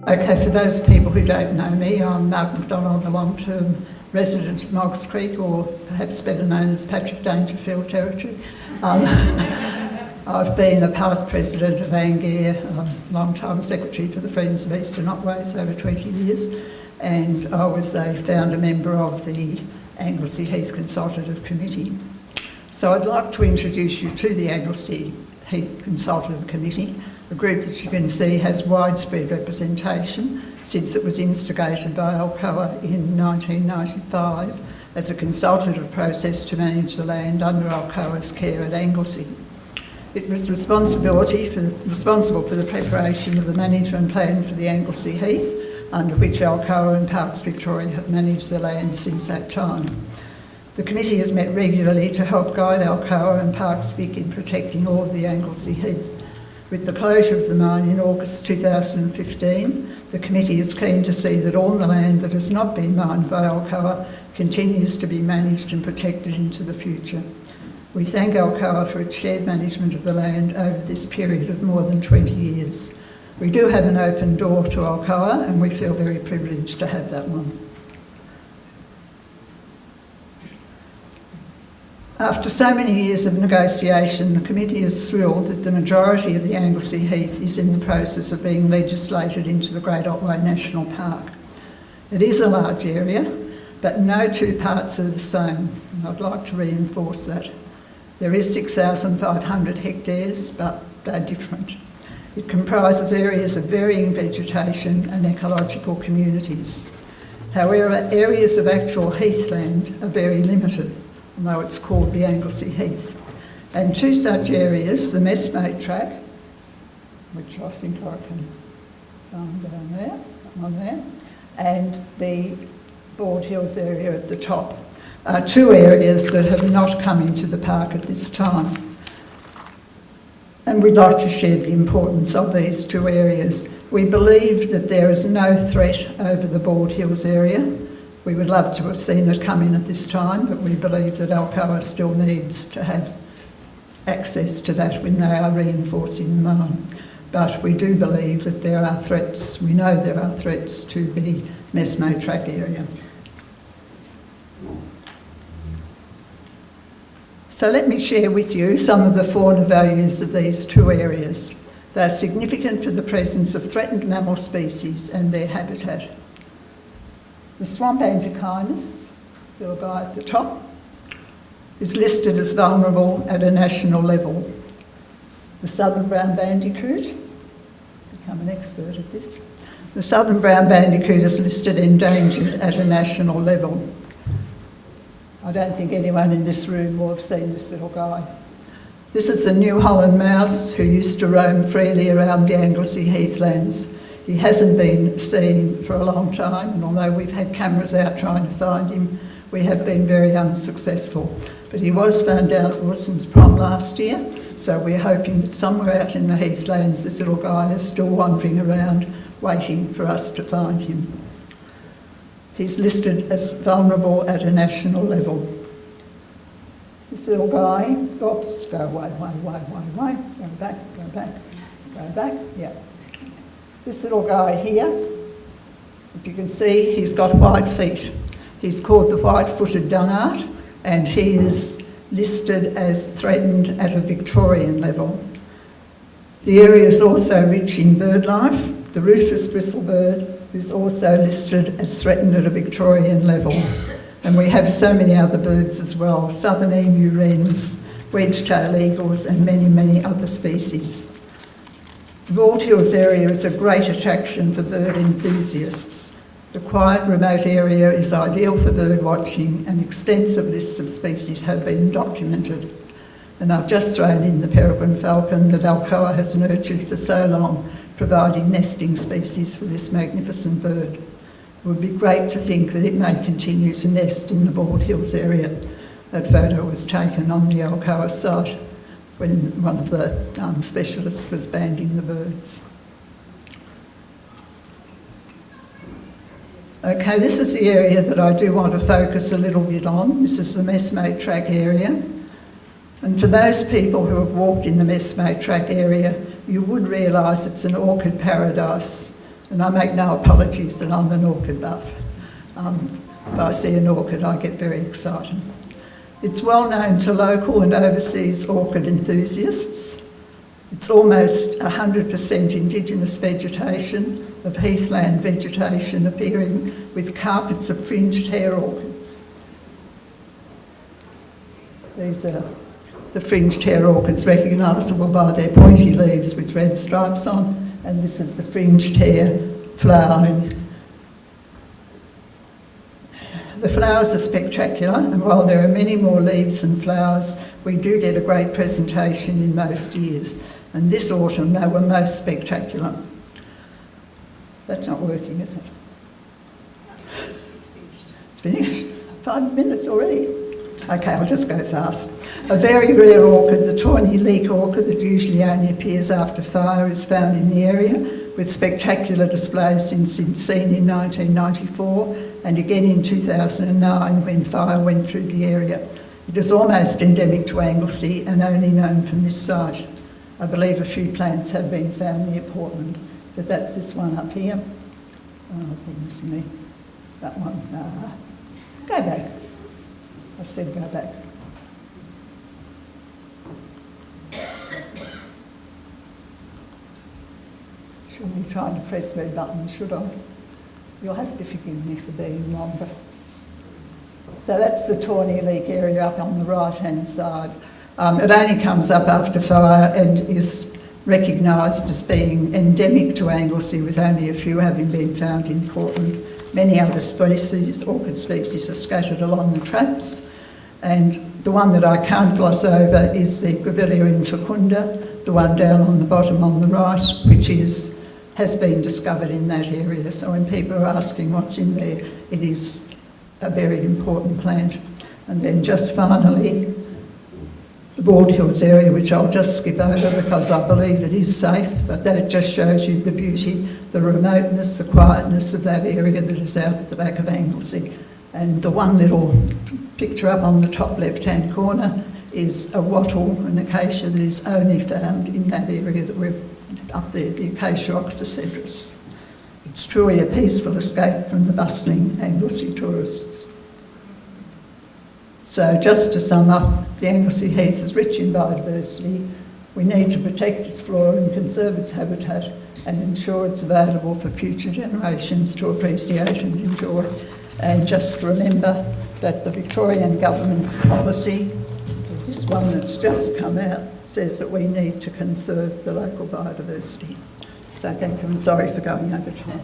Okay, for those people who don't know me, I'm Margaret McDonald, a long-term resident of Moggs Creek, or perhaps better known as Patrick Dangerfield territory. I've been a past president of Anglesea, long-time secretary for the Friends of Eastern Otways over 20 years, and I was a founder member of the Anglesea Health Consultative Committee. So I'd like to introduce you to the Anglesea Health Consultative Committee, a group that you can see has widespread representation since it was instigated by Alcoa in 1995 as a consultative process to manage the land under Alcoa's care at Anglesea. It was responsible for the preparation of the management plan for the Anglesea Heath, under which Alcoa and Parks Victoria have managed the land since that time. The committee has met regularly to help guide Alcoa and Parks Vic in protecting all of the Anglesea Heath. With the closure of the mine in August 2015, the committee is keen to see that all the land that has not been mined by Alcoa continues to be managed and protected into the future. We thank Alcoa for its shared management of the land over this period of more than 20 years. We do have an open door to Alcoa, and we feel very privileged to have that one. After so many years of negotiation, the committee is thrilled that the majority of the Anglesea Heath is in the process of being legislated into the Great Otway National Park. It is a large area, but no two parts are the same, and I'd like to reinforce that. There is 6,500 hectares, but they're different. It comprises areas of varying vegetation and ecological communities. However, areas of actual heathland are very limited, although it's called the Anglesea Heath. And two such areas, the Messmate Track, which I think I can find down there, that one there, and the Bald Hills area at the top, are two areas that have not come into the park at this time. And we'd like to share the importance of these two areas. We believe that there is no threat over the Bald Hills area. We would love to have seen it come in at this time, but we believe that Alcoa still needs to have access to that when they are reinforcing the mine. But we do believe that there are threats, we know there are threats to the Messmate Track area. So let me share with you some of the fauna values of these two areas. They are significant for the presence of threatened mammal species and their habitat. The swamp antechinus, the guy at the top, is listed as vulnerable at a national level. The southern brown bandicoot, become an expert at this. The southern brown bandicoot is listed endangered at a national level. I don't think anyone in this room will have seen this little guy. This is the New Holland mouse who used to roam freely around the Anglesea heathlands. He hasn't been seen for a long time, and although we've had cameras out trying to find him, we have been very unsuccessful. But he was found down at Wilson's Prom last year, so we're hoping that somewhere out in the heathlands this little guy is still wandering around, waiting for us to find him. He's listed as vulnerable at a national level. This little guy, oops, go away, go back, yeah. This little guy here, if you can see, he's got white feet. He's called the white-footed dunnart, and he is listed as threatened at a Victorian level. The area is also rich in bird life. The rufous bristlebird is also listed as threatened at a Victorian level. And we have so many other birds as well, southern emu wrens, wedge-tailed eagles, and many, many other species. The Bald Hills area is a great attraction for bird enthusiasts. The quiet, remote area is ideal for bird watching, and extensive lists of species have been documented. And I've just thrown in the peregrine falcon that Alcoa has nurtured for so long, providing nesting species for this magnificent bird. It would be great to think that it may continue to nest in the Bald Hills area. That photo was taken on the Alcoa site when one of the specialists was banding the birds. Okay, this is the area that I do want to focus a little bit on. This is the Messmate Track area. And for those people who have walked in the Messmate Track area, you would realise it's an orchid paradise. And I make no apologies that I'm an orchid buff. If I see an orchid, I get very excited. It's well known to local and overseas orchid enthusiasts. It's almost 100% indigenous vegetation, of heathland vegetation appearing with carpets of fringed hair orchids. These are the fringed hair orchids, recognisable by their pointy leaves with red stripes on, and this is the fringed hair flowering. The flowers are spectacular, and while there are many more leaves and flowers, we do get a great presentation in most years. And this autumn they were most spectacular. That's not working, is it? It's finished. 5 minutes already. Okay, I'll just go fast. A very rare orchid, the tawny leek orchid that usually only appears after fire, is found in the area, with spectacular displays since seen in 1994 and again in 2009 when fire went through the area. It is almost endemic to Anglesea and only known from this site. I believe a few plants have been found near Portland, but that's this one up here. Oh, goodness me. That one. Go back. I said go back. Shouldn't be trying to press red buttons, should I? You'll have to forgive me for being longer. So that's the tawny leek area up on the right-hand side. It only comes up after fire and is recognised as being endemic to Anglesea, with only a few having been found in Portland. Many other species, orchid species, are scattered along the traps, and the one that I can't gloss over is the Grevillea infecunda, the one down on the bottom on the right, which has been discovered in that area. So when people are asking what's in there, it is a very important plant. And then just finally, the Bald Hills area, which I'll just skip over because I believe it is safe, but that just shows you the beauty, the remoteness, the quietness of that area that is out at the back of Anglesea. And the one little picture up on the top left-hand corner is a wattle, an acacia that is only found in that area that we're up there, the Acacia oxycedrus. It's truly a peaceful escape from the bustling Anglesea tourists. So just to sum up, the Anglesea Heath is rich in biodiversity. We need to protect its flora and conserve its habitat and ensure it's available for future generations to appreciate and enjoy. And just remember that the Victorian government's policy, this one that's just come out, says that we need to conserve the local biodiversity. So thank you, and sorry for going over time.